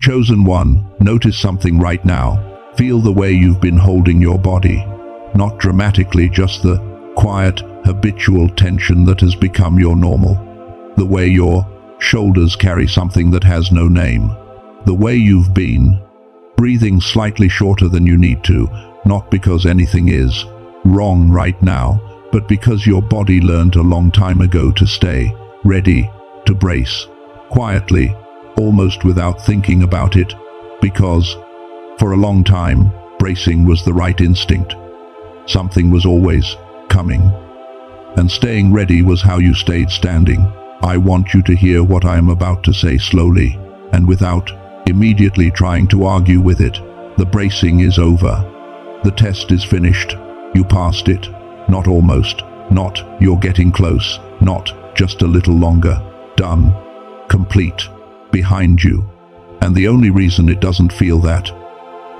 Chosen one, notice something right now. Feel the way you've been holding your body. Not dramatically, just the quiet, habitual tension that has become your normal. The way your shoulders carry something that has no name. The way you've been breathing slightly shorter than you need to, not because anything is wrong right now, but because your body learned a long time ago to stay ready, to brace, quietly, almost without thinking about it, because for a long time, bracing was the right instinct. Something was always coming, and staying ready was how you stayed standing. I want you to hear what I am about to say slowly, and without immediately trying to argue with it. The bracing is over. The test is finished. You passed it. Not almost. Not you're getting close. Not just a little longer. Done. Complete. Behind you. And the only reason it doesn't feel that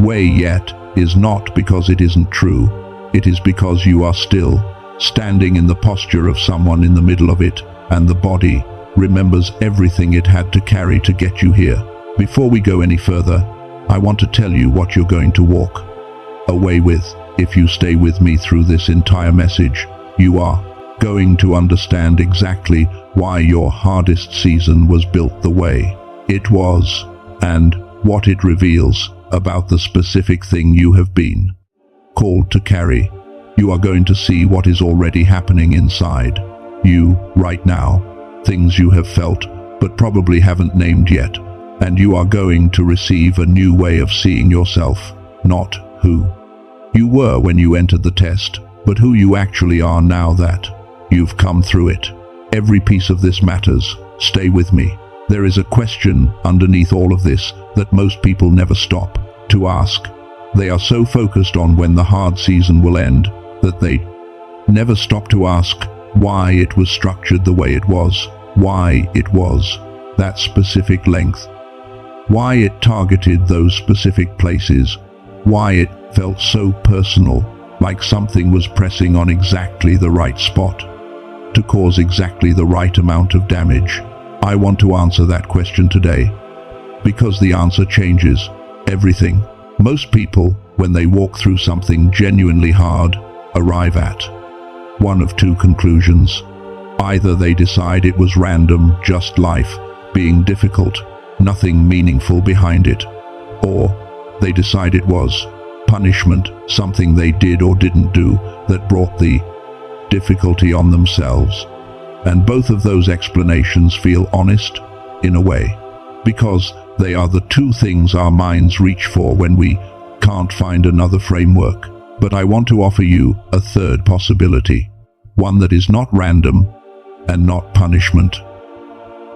way yet is not because it isn't true. It is because you are still standing in the posture of someone in the middle of it, and the body remembers everything it had to carry to get you here. Before we go any further, I want to tell you what you're going to walk away with. If you stay with me through this entire message, you are going to understand exactly why your hardest season was built the way it was, and what it reveals about the specific thing you have been called to carry. You are going to see what is already happening inside you right now, things you have felt but probably haven't named yet, and you are going to receive a new way of seeing yourself, not who you were when you entered the test, but who you actually are now that you've come through it. Every piece of this matters. Stay with me. There is a question underneath all of this that most people never stop to ask. They are so focused on when the hard season will end that they never stop to ask why it was structured the way it was, why it was that specific length, why it targeted those specific places, why it felt so personal, like something was pressing on exactly the right spot to cause exactly the right amount of damage. I want to answer that question today, because the answer changes everything. Most people, when they walk through something genuinely hard, arrive at one of two conclusions. Either they decide it was random, just life being difficult, nothing meaningful behind it, or they decide it was punishment, something they did or didn't do that brought the difficulty on themselves. And both of those explanations feel honest, in a way, because they are the two things our minds reach for when we can't find another framework. But I want to offer you a third possibility, one that is not random and not punishment,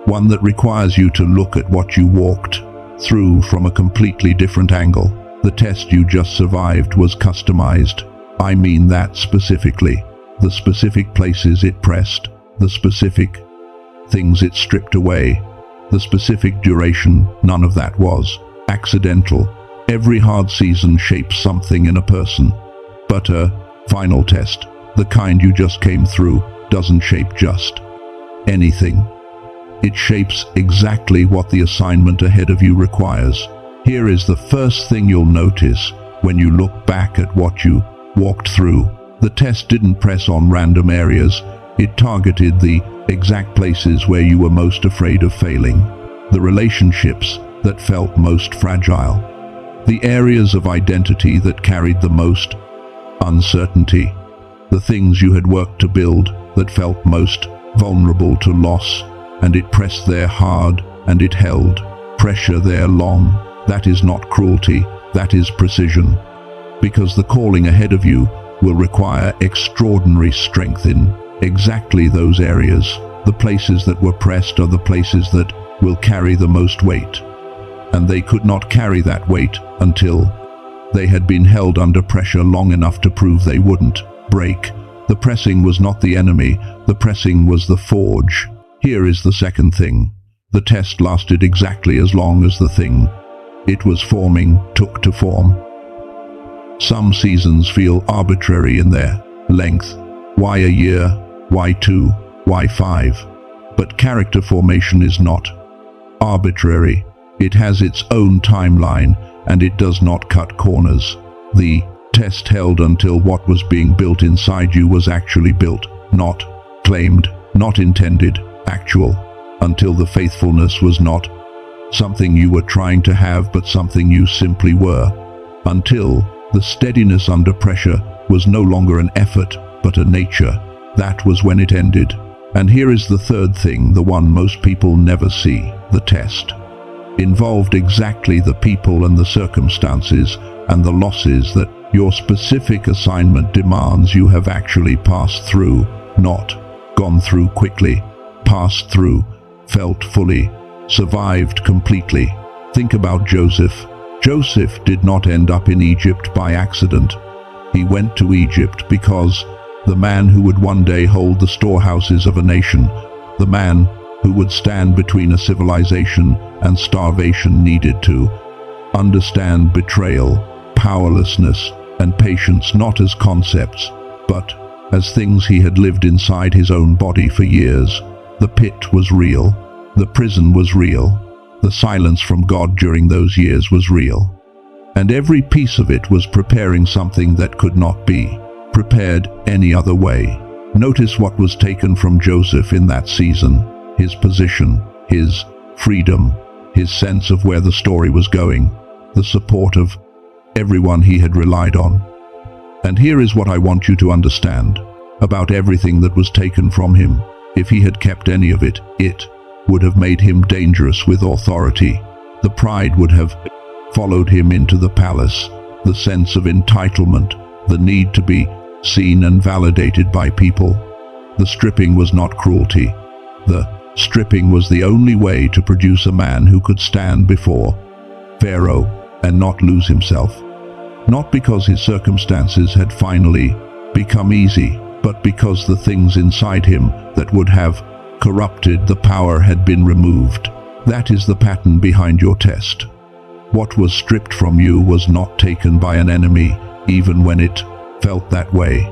one that requires you to look at what you walked through from a completely different angle. The test you just survived was customized. I mean that specifically. The specific places it pressed, the specific things it stripped away, the specific duration, none of that was accidental. Every hard season shapes something in a person. But a final test, the kind you just came through, doesn't shape just anything. It shapes exactly what the assignment ahead of you requires. Here is the first thing you'll notice when you look back at what you walked through. The test didn't press on random areas. It targeted the exact places where you were most afraid of failing, the relationships that felt most fragile, the areas of identity that carried the most uncertainty, the things you had worked to build that felt most vulnerable to loss, and it pressed there hard, and it held pressure there long. That is not cruelty, that is precision, because the calling ahead of you will require extraordinary strength in exactly those areas. The places that were pressed are the places that will carry the most weight, and they could not carry that weight until they had been held under pressure long enough to prove they wouldn't break. The pressing was not the enemy, the pressing was the forge. Here is the second thing. The test lasted exactly as long as the thing it was forming took to form. Some seasons feel arbitrary in their length. Why a year? Why 2? Why 5? But character formation is not arbitrary. It has its own timeline, and it does not cut corners. The test held until what was being built inside you was actually built, not claimed, not intended, actual, until the faithfulness was not something you were trying to have but something you simply were, until the steadiness under pressure was no longer an effort but a nature. That was when it ended. And here is the third thing, the one most people never see. The test involved exactly the people and the circumstances and the losses that your specific assignment demands you have actually passed through, not gone through quickly, passed through, felt fully, survived completely. Think about Joseph. Joseph did not end up in Egypt by accident. He went to Egypt because the man who would one day hold the storehouses of a nation, the man who would stand between a civilization and starvation, needed to understand betrayal, powerlessness, and patience not as concepts, but as things he had lived inside his own body for years. The pit was real. The prison was real. The silence from God during those years was real. And every piece of it was preparing something that could not be prepared any other way. Notice what was taken from Joseph in that season: his position, his freedom, his sense of where the story was going, the support of everyone he had relied on. And here is what I want you to understand about everything that was taken from him. If he had kept any of it, it would have made him dangerous with authority. The pride would have followed him into the palace, the sense of entitlement, the need to be seen and validated by people. The stripping was not cruelty. The stripping was the only way to produce a man who could stand before Pharaoh and not lose himself. Not because his circumstances had finally become easy, but because the things inside him that would have corrupted the power had been removed. That is the pattern behind your test. What was stripped from you was not taken by an enemy, even when it felt that way.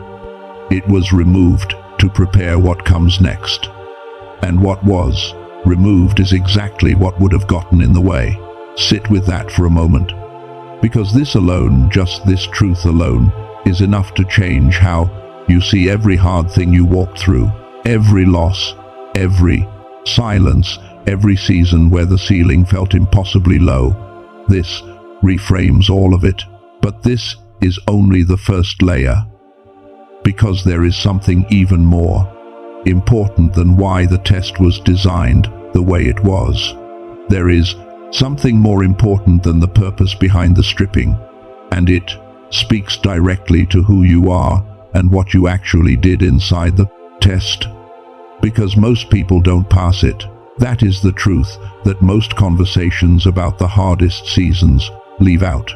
It was removed to prepare what comes next. And what was removed is exactly what would have gotten in the way. Sit with that for a moment. Because this alone, just this truth alone, is enough to change how you see every hard thing you walked through, every loss, every silence, every season where the ceiling felt impossibly low. This reframes all of it. But this is only the first layer, because there is something even more important than why the test was designed the way it was. There is something more important than the purpose behind the stripping, and it speaks directly to who you are and what you actually did inside the test. Because most people don't pass it. That is the truth that most conversations about the hardest seasons leave out.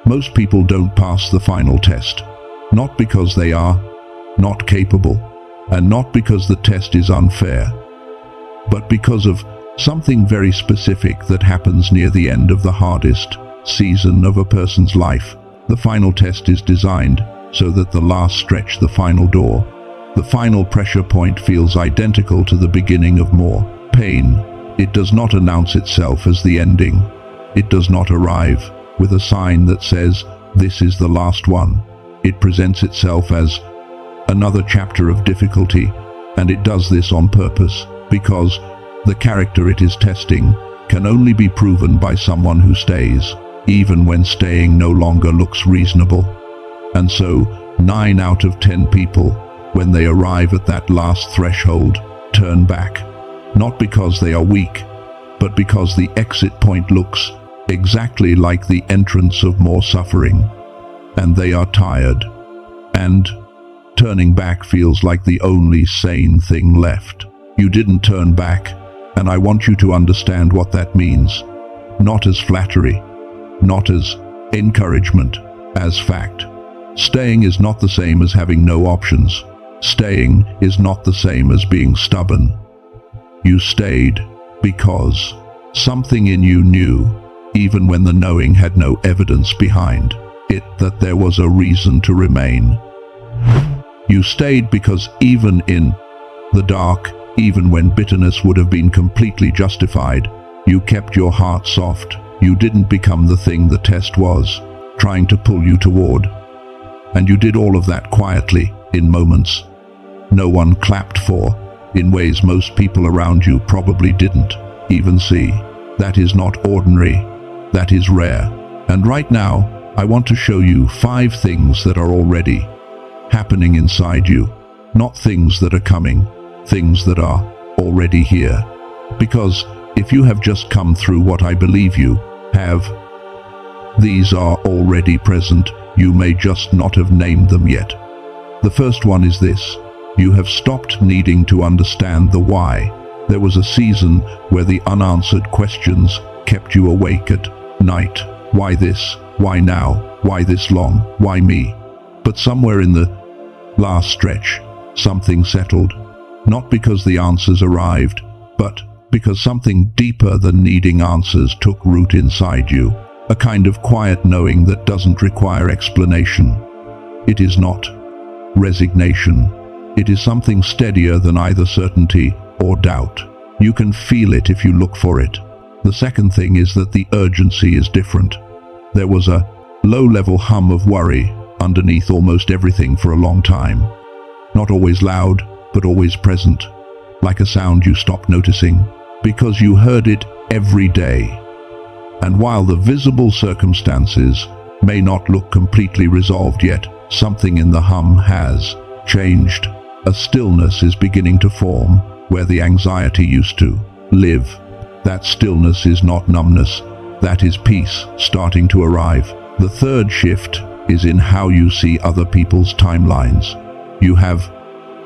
Most people don't pass the final test, not because they are not capable, and not because the test is unfair, but because of something very specific that happens near the end of the hardest season of a person's life. The final test is designed so that the last stretch, the final door, the final pressure point feels identical to the beginning of more pain. It does not announce itself as the ending. It does not arrive with a sign that says, "This is the last one." It presents itself as another chapter of difficulty, and it does this on purpose, because the character it is testing can only be proven by someone who stays, even when staying no longer looks reasonable. And so, 9 out of 10 people, when they arrive at that last threshold, turn back, not because they are weak, but because the exit point looks exactly like the entrance of more suffering, and they are tired, and turning back feels like the only sane thing left. You didn't turn back, and I want you to understand what that means. Not as flattery, not as encouragement, as fact. Staying is not the same as having no options. Staying is not the same as being stubborn. You stayed because something in you knew, even when the knowing had no evidence behind it, that there was a reason to remain. You stayed because even in the dark, even when bitterness would have been completely justified, You kept your heart soft. You didn't become the thing the test was, trying to pull you toward. And you did all of that quietly, in moments no one clapped for, in ways most people around you probably didn't even see. That is not ordinary. That is rare. And right now, I want to show you 5 things that are already happening inside you. Not things that are coming, things that are already here. Because if you have just come through what I believe you have, these are already present. You may just not have named them yet. The first one is this. You have stopped needing to understand the why. There was a season where the unanswered questions kept you awake at night. Why this? Why now? Why this long? Why me? But somewhere in the last stretch, something settled. Not because the answers arrived, but because something deeper than needing answers took root inside you. A kind of quiet knowing that doesn't require explanation. It is not resignation. It is something steadier than either certainty or doubt. You can feel it if you look for it. The second thing is that the urgency is different. There was a low-level hum of worry underneath almost everything for a long time. Not always loud, but always present. Like a sound you stopped noticing, because you heard it every day. And while the visible circumstances may not look completely resolved yet, something in the hum has changed. A stillness is beginning to form where the anxiety used to live. That stillness is not numbness. That is peace starting to arrive. The third shift is in how you see other people's timelines. You have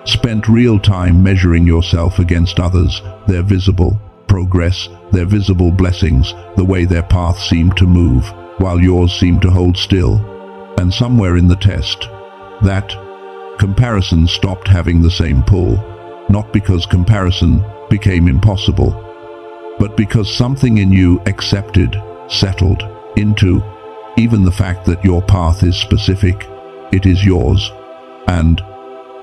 spent real time measuring yourself against others, their visible progress, their visible blessings, the way their path seemed to move, while yours seemed to hold still. And somewhere in the test, that comparison stopped having the same pull, not because comparison became impossible, but because something in you accepted, settled into even the fact that your path is specific. It is yours, and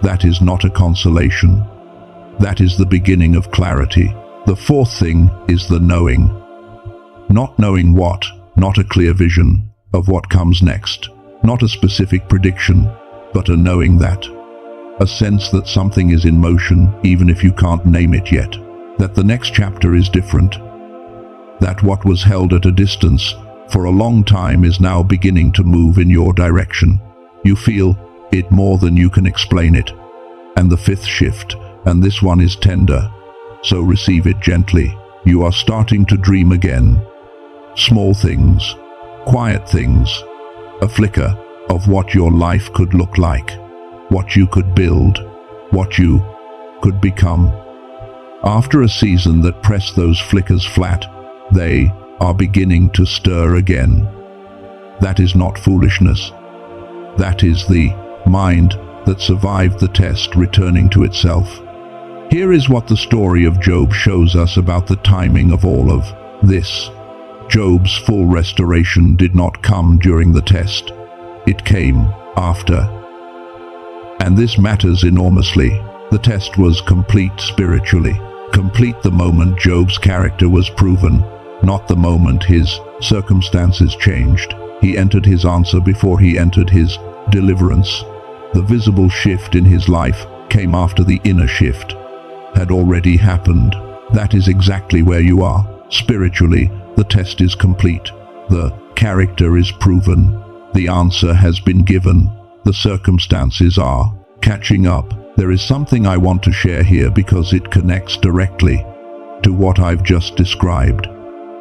that is not a consolation. That is the beginning of clarity. The fourth thing is the knowing. Not knowing what, not a clear vision of what comes next, not a specific prediction, but a knowing that. A sense that something is in motion even if you can't name it yet. That the next chapter is different. That what was held at a distance for a long time is now beginning to move in your direction. You feel it more than you can explain it. And the fifth shift, and this one is tender, so receive it gently. You are starting to dream again. Small things, quiet things, a flicker of what your life could look like, what you could build, what you could become. After a season that pressed those flickers flat, they are beginning to stir again. That is not foolishness. That is the mind that survived the test returning to itself. Here is what the story of Job shows us about the timing of all of this. Job's full restoration did not come during the test. It came after. And this matters enormously. The test was complete spiritually. Complete the moment Job's character was proven, not the moment his circumstances changed. He entered his answer before he entered his deliverance. The visible shift in his life came after the inner shift had already happened. That is exactly where you are. Spiritually, the test is complete. The character is proven. The answer has been given. The circumstances are catching up. There is something I want to share here because it connects directly to what I've just described.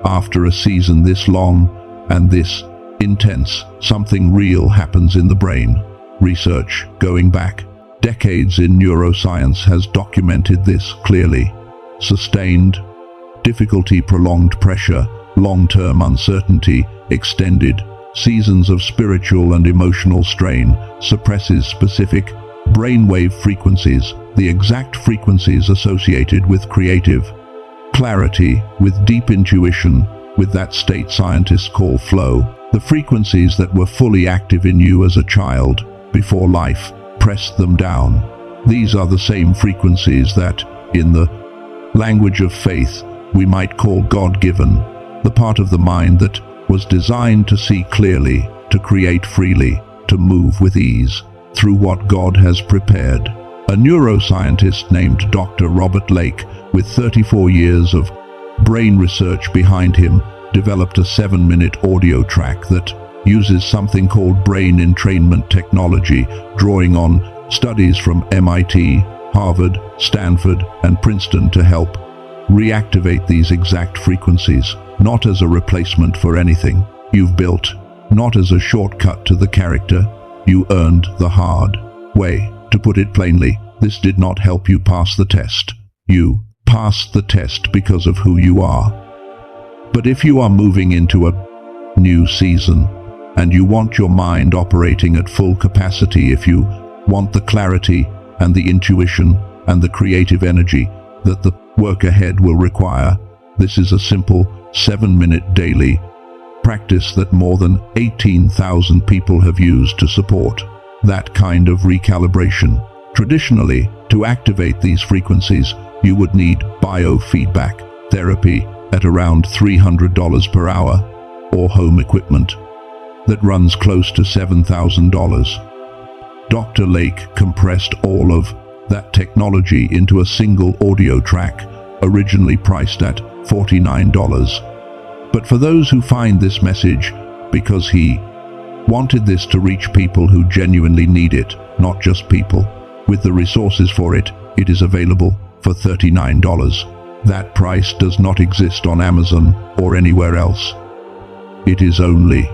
After a season this long and this intense, something real happens in the brain. Research, going back decades in neuroscience, has documented this clearly. Sustained difficulty, prolonged pressure, long-term uncertainty, extended seasons of spiritual and emotional strain suppresses specific brainwave frequencies, the exact frequencies associated with creative clarity, with deep intuition, with that state scientists call flow. The frequencies that were fully active in you as a child before life pressed them down. These are the same frequencies that, in the language of faith, we might call God-given, the part of the mind that was designed to see clearly, to create freely, to move with ease, through what God has prepared. A neuroscientist named Dr. Robert Lake, with 34 years of brain research behind him, developed a 7-minute audio track that uses something called brain entrainment technology, drawing on studies from MIT, Harvard, Stanford, and Princeton to help reactivate these exact frequencies, not as a replacement for anything you've built, not as a shortcut to the character you earned the hard way. To put it plainly, this did not help you pass the test. You passed the test because of who you are. But if you are moving into a new season, and you want your mind operating at full capacity, if you want the clarity and the intuition and the creative energy that the work ahead will require, this is a simple 7-minute daily practice that more than 18,000 people have used to support that kind of recalibration. Traditionally, to activate these frequencies, you would need biofeedback therapy at around $300 per hour, or home equipment that runs close to $7,000. Dr. Lake compressed all of that technology into a single audio track, originally priced at $49. But for those who find this message, because he wanted this to reach people who genuinely need it, not just people with the resources for it, it is available for $39. That price does not exist on Amazon or anywhere else. It is only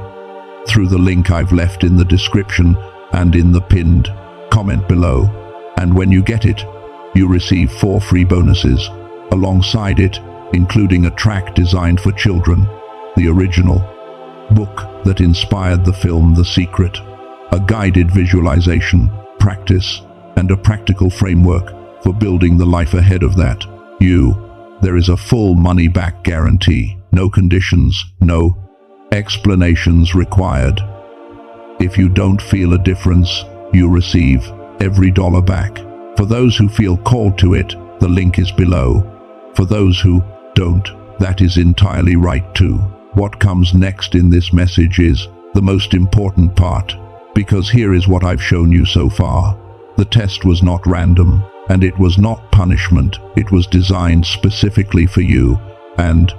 through the link I've left in the description and in the pinned comment below. And when you get it, you receive 4 free bonuses alongside it, including a track designed for children, the original book that inspired the film The Secret, a guided visualization practice, and a practical framework for building the life ahead of that. There is a full money-back guarantee, no conditions, no explanations required. If you don't feel a difference, you receive every dollar back. For those who feel called to it, the link is below. For those who don't, that is entirely right too. What comes next in this message is the most important part, because here is what I've shown you so far. The test was not random, and it was not punishment. It was designed specifically for you, and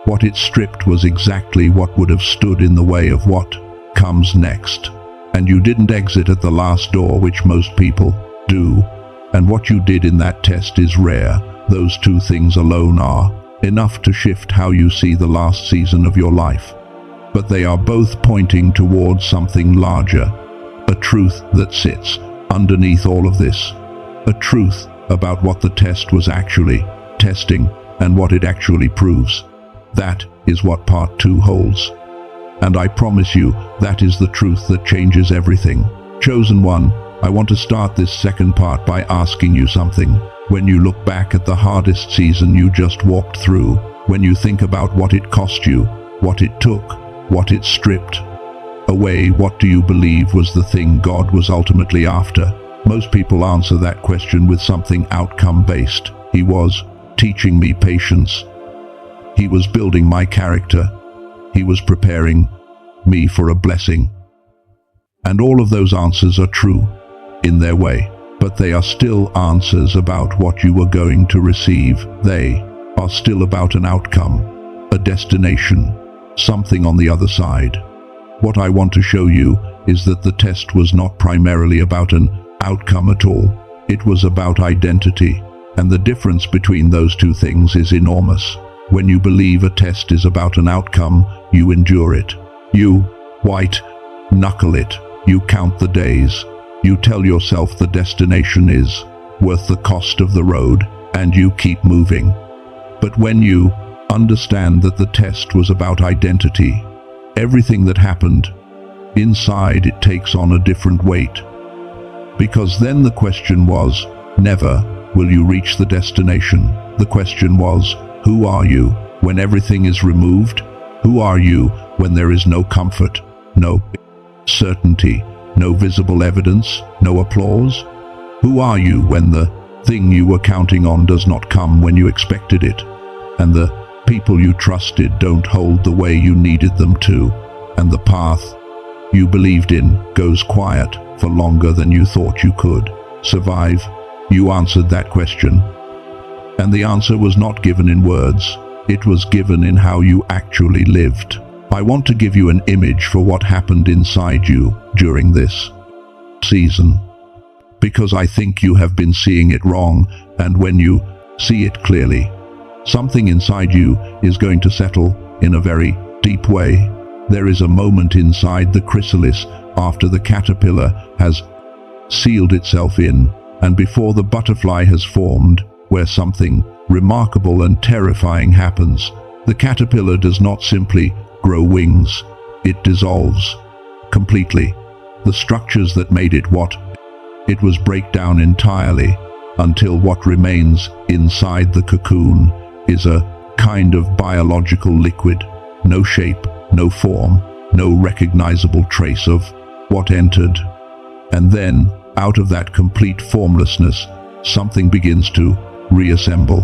what it stripped was exactly what would have stood in the way of what comes next. And you didn't exit at the last door, which most people do, and what you did in that test is rare. Those 2 things alone are enough to shift how you see the last season of your life. But they are both pointing towards something larger, a truth that sits underneath all of this, a truth about what the test was actually testing and what it actually proves. That is what part 2 holds. And I promise you, that is the truth that changes everything. Chosen one, I want to start this second part by asking you something. When you look back at the hardest season you just walked through, when you think about what it cost you, what it took, what it stripped away, what do you believe was the thing God was ultimately after? Most people answer that question with something outcome-based. He was teaching me patience. He was building my character. He was preparing me for a blessing. And all of those answers are true in their way, but they are still answers about what you were going to receive. They are still about an outcome, a destination, something on the other side. What I want to show you is that the test was not primarily about an outcome at all. It was about identity, and the difference between those 2 things is enormous. When you believe a test is about an outcome, you endure it. You white-knuckle it. You count the days. You tell yourself the destination is worth the cost of the road, and you keep moving. But when you understand that the test was about identity, everything that happened inside it takes on a different weight. Because then the question was, never will you reach the destination. The question was, who are you when everything is removed? Who are you when there is no comfort, no certainty, no visible evidence, no applause? Who are you when the thing you were counting on does not come when you expected it? and the people you trusted don't hold the way you needed them to, and the path you believed in goes quiet for longer than you thought you could survive. You answered that question, and the answer was not given in words, it was given in how you actually lived. I want to give you an image for what happened inside you during this season, because I think you have been seeing it wrong, and when you see it clearly, something inside you is going to settle in a very deep way. There is a moment inside the chrysalis after the caterpillar has sealed itself in, and before the butterfly has formed, where something remarkable and terrifying happens. The caterpillar does not simply grow wings, it dissolves completely. The structures that made it what it was break down entirely, until what remains inside the cocoon is a kind of biological liquid. No shape, no form, no recognizable trace of what entered. And then, out of that complete formlessness, something begins to reassemble.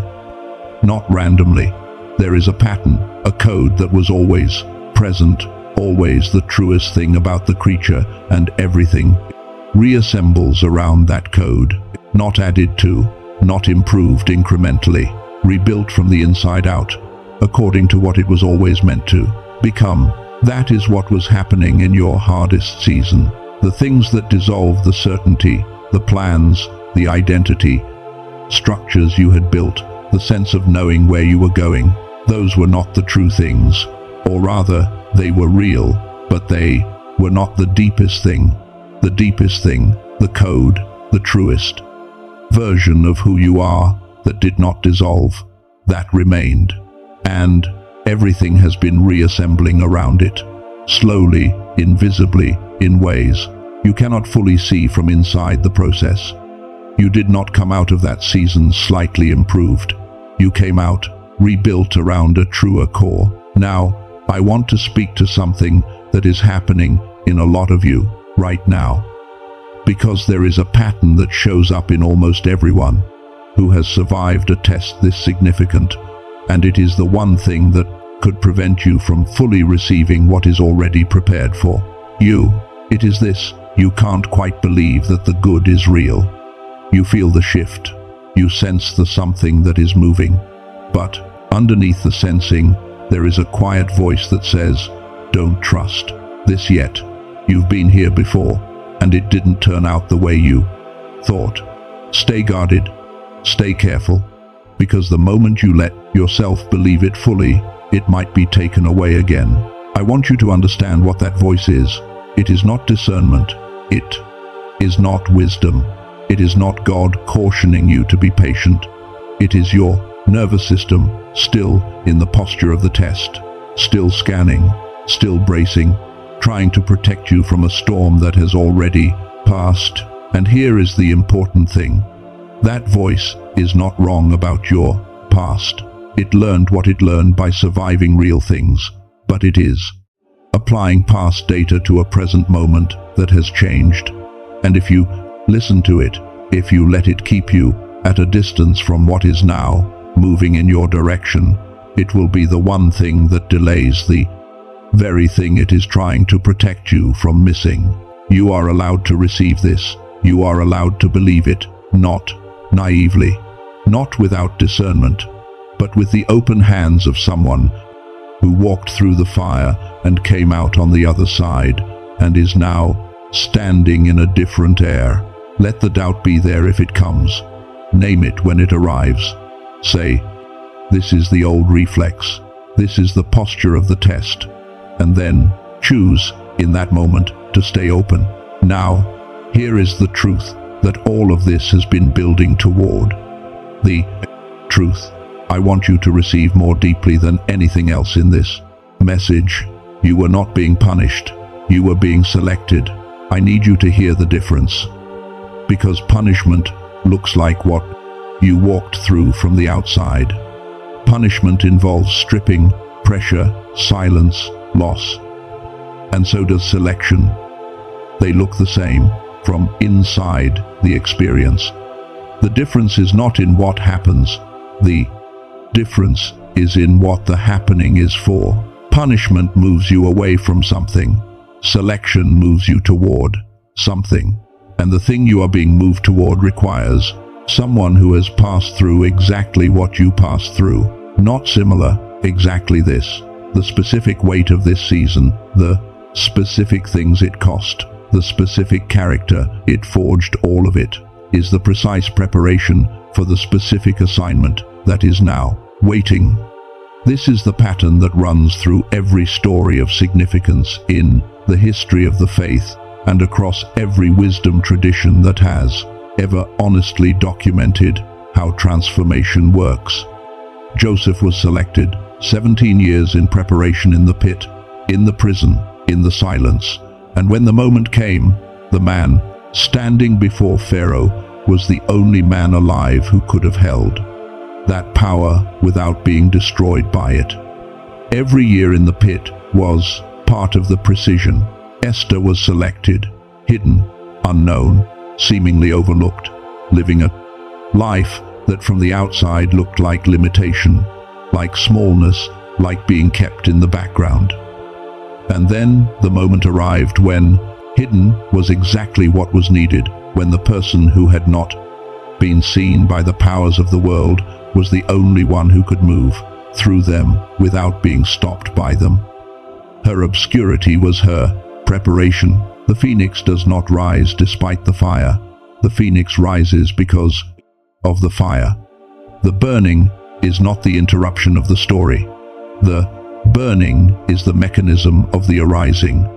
Not randomly. There is a pattern, a code that was always present, always the truest thing about the creature, and everything reassembles around that code. Not added to, not improved incrementally, rebuilt from the inside out, according to what it was always meant to become. That is what was happening in your hardest season. The things that dissolved the certainty, the plans, the identity, structures you had built, the sense of knowing where you were going, those were not the true things. Or rather, they were real, but they were not the deepest thing. The deepest thing, the code, the truest version of who you are that did not dissolve, that remained. And everything has been reassembling around it, slowly, invisibly, in ways you cannot fully see from inside the process. You did not come out of that season slightly improved. You came out rebuilt around a truer core. Now, I want to speak to something that is happening in a lot of you right now, because there is a pattern that shows up in almost everyone who has survived a test this significant, and it is the one thing that could prevent you from fully receiving what is already prepared for you. It is this: you can't quite believe that the good is real. You feel the shift. You sense the something that is moving. But underneath the sensing, there is a quiet voice that says, "Don't trust this yet. You've been here before, and it didn't turn out the way you thought. Stay guarded. Stay careful, because the moment you let yourself believe it fully, it might be taken away again." I want you to understand what that voice is. It is not discernment. It is not wisdom. It is not God cautioning you to be patient. It is your nervous system still in the posture of the test, still scanning, still bracing, trying to protect you from a storm that has already passed. And here is the important thing. That voice is not wrong about your past. It learned what it learned by surviving real things, but it is applying past data to a present moment that has changed. And if you listen to it, if you let it keep you at a distance from what is now moving in your direction, it will be the one thing that delays the very thing it is trying to protect you from missing. You are allowed to receive this. You are allowed to believe it, not naively, not without discernment, but with the open hands of someone who walked through the fire and came out on the other side and is now standing in a different air. Let the doubt be there if it comes. Name it when it arrives. Say, "This is the old reflex. This is the posture of the test." And then choose in that moment to stay open. Now, here is the truth that all of this has been building toward. The truth I want you to receive more deeply than anything else in this message. You were not being punished. You were being selected. I need you to hear the difference. Because punishment looks like what you walked through from the outside. Punishment involves stripping, pressure, silence, loss. And so does selection. They look the same from inside the experience. The difference is not in what happens. The difference is in what the happening is for. Punishment moves you away from something. Selection moves you toward something. And the thing you are being moved toward requires someone who has passed through exactly what you passed through. Not similar, exactly this. The specific weight of this season, the specific things it cost, the specific character it forged, all of it is the precise preparation for the specific assignment that is now waiting. This is the pattern that runs through every story of significance in the history of the faith and across every wisdom tradition that has ever honestly documented how transformation works. Joseph was selected, 17 years in preparation in the pit, in the prison, in the silence, and when the moment came, the man standing before Pharaoh was the only man alive who could have held that power without being destroyed by it. Every year in the pit was part of the precision. Esther was selected, hidden, unknown, seemingly overlooked, living a life that from the outside looked like limitation, like smallness, like being kept in the background. And then the moment arrived when hidden was exactly what was needed, when the person who had not been seen by the powers of the world was the only one who could move through them without being stopped by them. Her obscurity was her preparation. The phoenix does not rise despite the fire. The phoenix rises because of the fire. The burning is not the interruption of the story. The burning is the mechanism of the arising.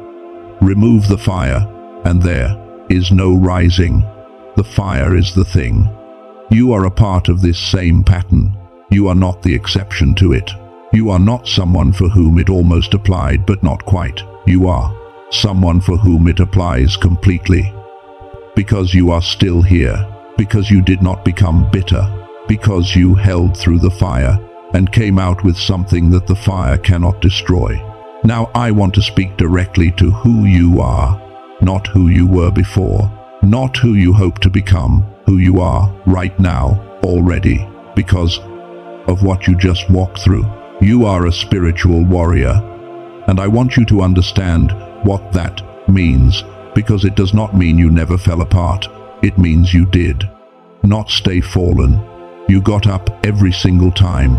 Remove the fire, and there is no rising. The fire is the thing. You are a part of this same pattern. You are not the exception to it. You are not someone for whom it almost applied, but not quite. You are someone for whom it applies completely. Because you are still here. Because you did not become bitter. Because you held through the fire and came out with something that the fire cannot destroy. Now I want to speak directly to who you are, not who you were before, not who you hope to become, who you are right now, already, because of what you just walked through. You are a spiritual warrior, and I want you to understand what that means, because it does not mean you never fell apart. It means you did not stay fallen. You got up every single time,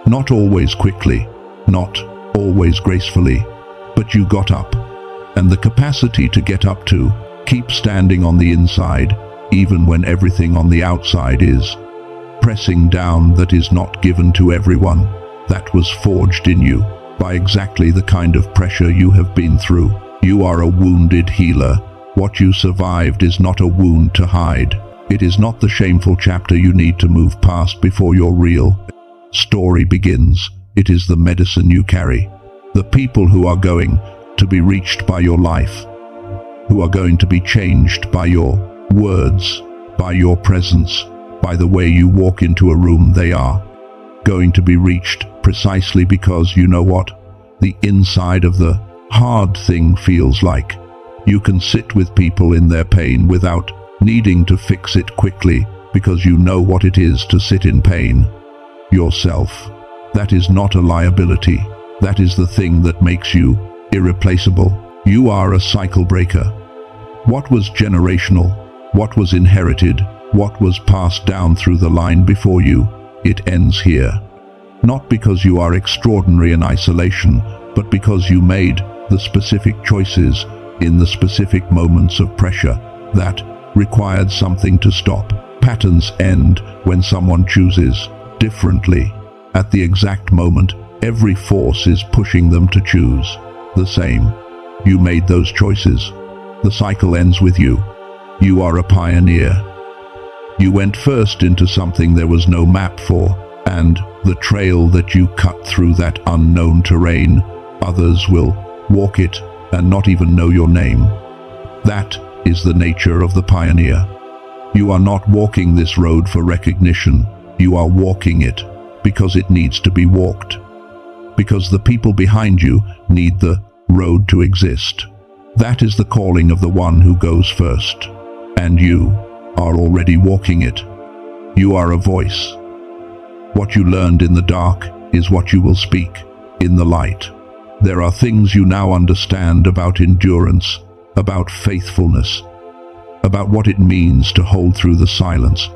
not always quickly, not always gracefully, but you got up. And the capacity to get up to keep standing on the inside, even when everything on the outside is pressing down, that is not given to everyone. That was forged in you by exactly the kind of pressure you have been through. You are a wounded healer. What you survived is not a wound to hide. It is not the shameful chapter you need to move past before your real story begins. It is the medicine you carry. The people who are going to be reached by your life, who are going to be changed by your words, by your presence, by the way you walk into a room, they are going to be reached precisely because you know what the inside of the hard thing feels like. You can sit with people in their pain without needing to fix it quickly, because you know what it is to sit in pain yourself. That is not a liability. That is the thing that makes you irreplaceable. You are a cycle breaker. What was generational, what was inherited, what was passed down through the line before you, it ends here. Not because you are extraordinary in isolation, but because you made the specific choices in the specific moments of pressure that required something to stop. Patterns end when someone chooses differently. At the exact moment, every force is pushing them to choose the same. You made those choices. The cycle ends with you. You are a pioneer. You went first into something there was no map for, and the trail that you cut through that unknown terrain, others will walk it and not even know your name. That is the nature of the pioneer. You are not walking this road for recognition. You are walking it because it needs to be walked. Because the people behind you need the road to exist. That is the calling of the one who goes first. And you are already walking it. You are a voice. What you learned in the dark is what you will speak in the light. There are things you now understand about endurance, about faithfulness, about what it means to hold through the silence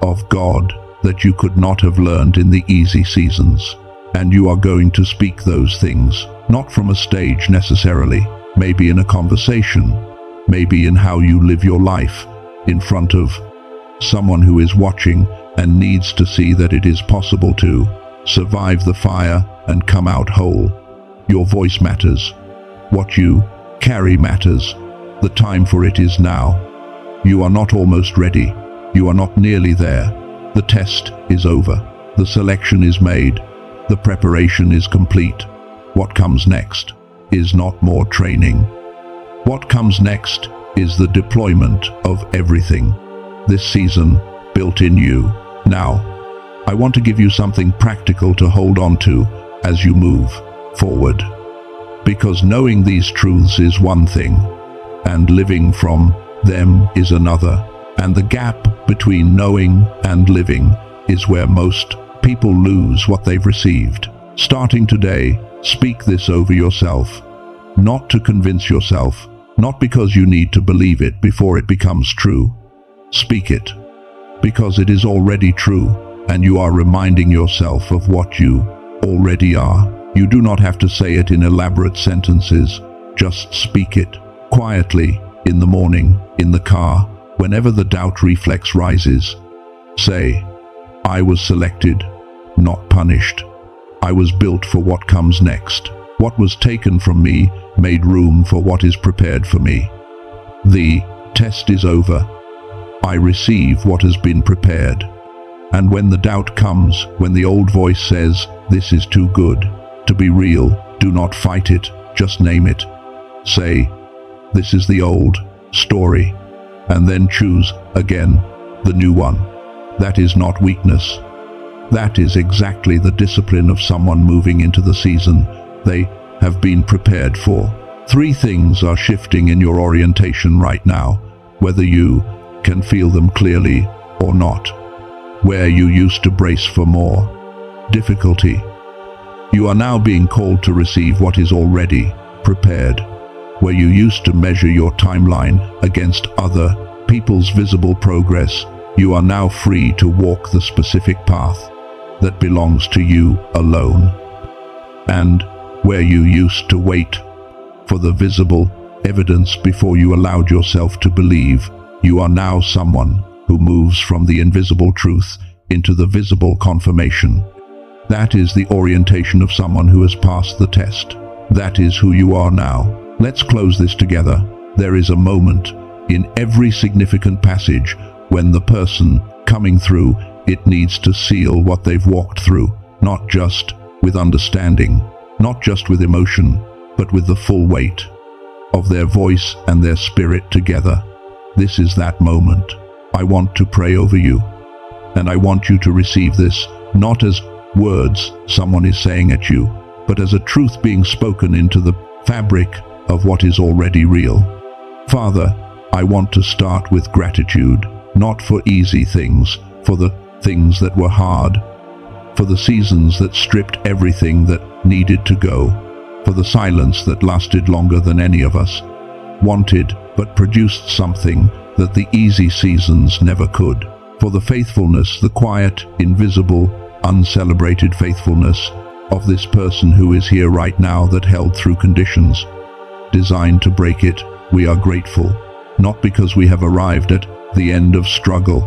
of God that you could not have learned in the easy seasons. And you are going to speak those things, not from a stage necessarily, maybe in a conversation, maybe in how you live your life, in front of someone who is watching and needs to see that it is possible to survive the fire and come out whole. Your voice matters. What you carry matters. The time for it is now. You are not almost ready. You are not nearly there. The test is over. The selection is made. The preparation is complete. What comes next is not more training. What comes next is the deployment of everything this season built in you. Now, I want to give you something practical to hold on to as you move forward. Because knowing these truths is one thing, and living from them is another. And the gap between knowing and living is where most people lose what they've received. Starting today, speak this over yourself. Not to convince yourself, not because you need to believe it before it becomes true. Speak it because it is already true, and you are reminding yourself of what you already are. You do not have to say it in elaborate sentences. Just speak it quietly, in the morning, in the car, whenever the doubt reflex rises. Say, I was selected, not punished. I was built for what comes next. What was taken from me made room for what is prepared for me. The test is over. I receive what has been prepared. And when the doubt comes, when the old voice says, this is too good to be real, do not fight it, just name it. Say, this is the old story, and then choose again the new one. That is not weakness. That is exactly the discipline of someone moving into the season they have been prepared for. 3 things are shifting in your orientation right now, whether you can feel them clearly or not. Where you used to brace for more difficulty, you are now being called to receive what is already prepared. Where you used to measure your timeline against other people's visible progress, you are now free to walk the specific path that belongs to you alone. And where you used to wait for the visible evidence before you allowed yourself to believe, you are now someone who moves from the invisible truth into the visible confirmation. That is the orientation of someone who has passed the test. That is who you are now. Let's close this together. There is a moment in every significant passage when the person coming through it needs to seal what they've walked through, not just with understanding, not just with emotion, but with the full weight of their voice and their spirit together. This is that moment. I want to pray over you, and I want you to receive this, not as words someone is saying at you, but as a truth being spoken into the fabric of what is already real. Father, I want to start with gratitude, not for easy things, for the things that were hard, for the seasons that stripped everything that needed to go, for the silence that lasted longer than any of us wanted, but produced something that the easy seasons never could, for the faithfulness, the quiet, invisible, uncelebrated faithfulness of this person who is here right now that held through conditions designed to break it. We are grateful, not because we have arrived at the end of struggle,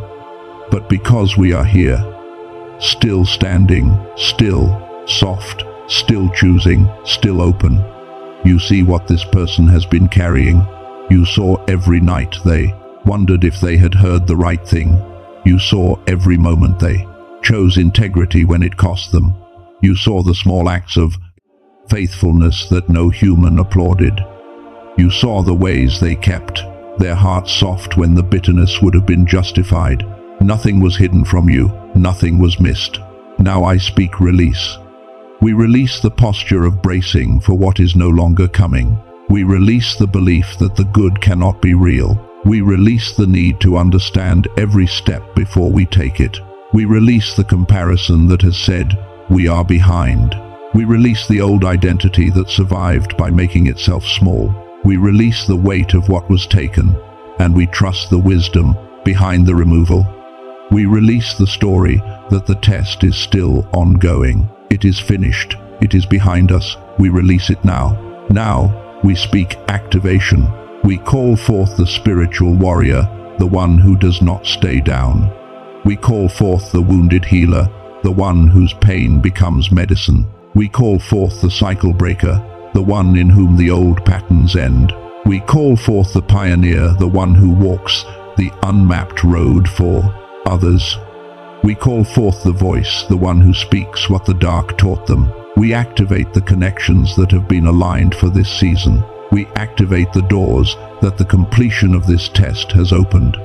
but because we are here, still standing, still soft, still choosing, still open. You see what this person has been carrying. You saw every night they wondered if they had heard the right thing. You saw every moment they chose integrity when it cost them. You saw the small acts of faithfulness that no human applauded. You saw the ways they kept their hearts soft when the bitterness would have been justified. Nothing was hidden from you. Nothing was missed. Now I speak release. We release the posture of bracing for what is no longer coming. We release the belief that the good cannot be real. We release the need to understand every step before we take it. We release the comparison that has said, We are behind. We release the old identity that survived by making itself small. We release the weight of what was taken, and we trust the wisdom behind the removal. We release the story that the test is still ongoing. It is finished. It is behind us. We release it now. Now, we speak activation. We call forth the spiritual warrior, the one who does not stay down. We call forth the wounded healer, the one whose pain becomes medicine. We call forth the cycle breaker, the one in whom the old patterns end. We call forth the pioneer, the one who walks the unmapped road for others. We call forth the voice, the one who speaks what the dark taught them. We activate the connections that have been aligned for this season. We activate the doors that the completion of this test has opened.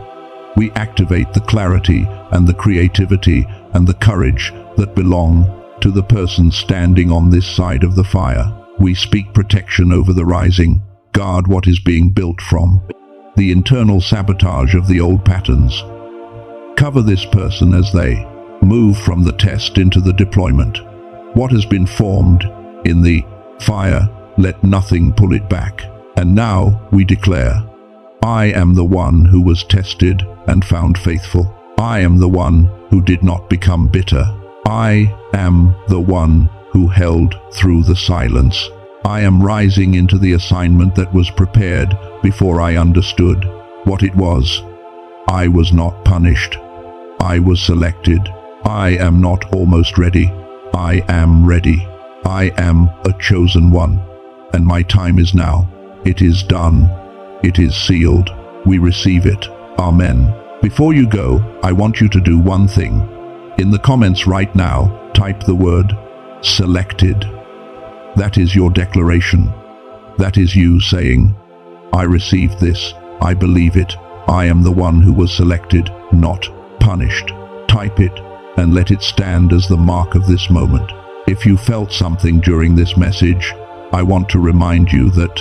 We activate the clarity and the creativity and the courage that belong to the person standing on this side of the fire. We speak protection over the rising. Guard what is being built from the internal sabotage of the old patterns. Cover this person as they move from the test into the deployment. What has been formed in the fire, let nothing pull it back. And now we declare, I am the one who was tested and found faithful. I am the one who did not become bitter. I am the one who held through the silence. I am rising into the assignment that was prepared before I understood what it was. I was not punished. I was selected. I am not almost ready. I am ready. I am a chosen one. And my time is now. It is done. It is sealed. We receive it. Amen. Before you go, I want you to do one thing. In the comments right now, type the word selected. That is your declaration. That is you saying, I received this. I believe it. I am the one who was selected, not punished. Type it and let it stand as the mark of this moment. If you felt something during this message, I want to remind you that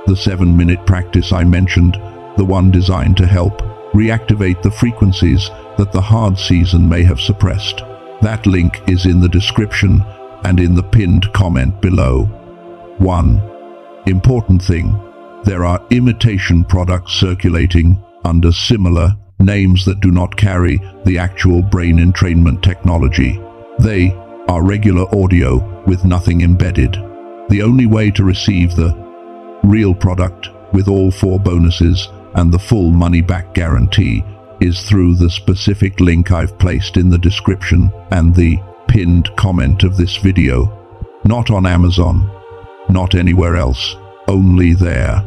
the 7-minute practice I mentioned, the one designed to help reactivate the frequencies that the hard season may have suppressed. That link is in the description and in the pinned comment below. 1. Important thing. There are imitation products circulating under similar names that do not carry the actual brain entrainment technology. They are regular audio with nothing embedded. The only way to receive the real product with all 4 bonuses and the full money-back guarantee is through the specific link I've placed in the description and the pinned comment of this video. Not on Amazon, not anywhere else, only there.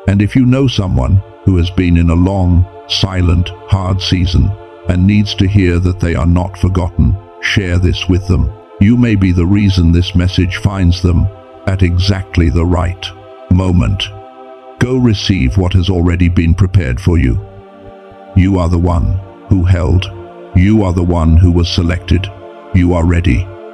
And if you know someone who has been in a long, silent, hard season and needs to hear that they are not forgotten, share this with them. You may be the reason this message finds them at exactly the right moment. Go receive what has already been prepared for you. You are the one who held. You are the one who was selected. You are ready.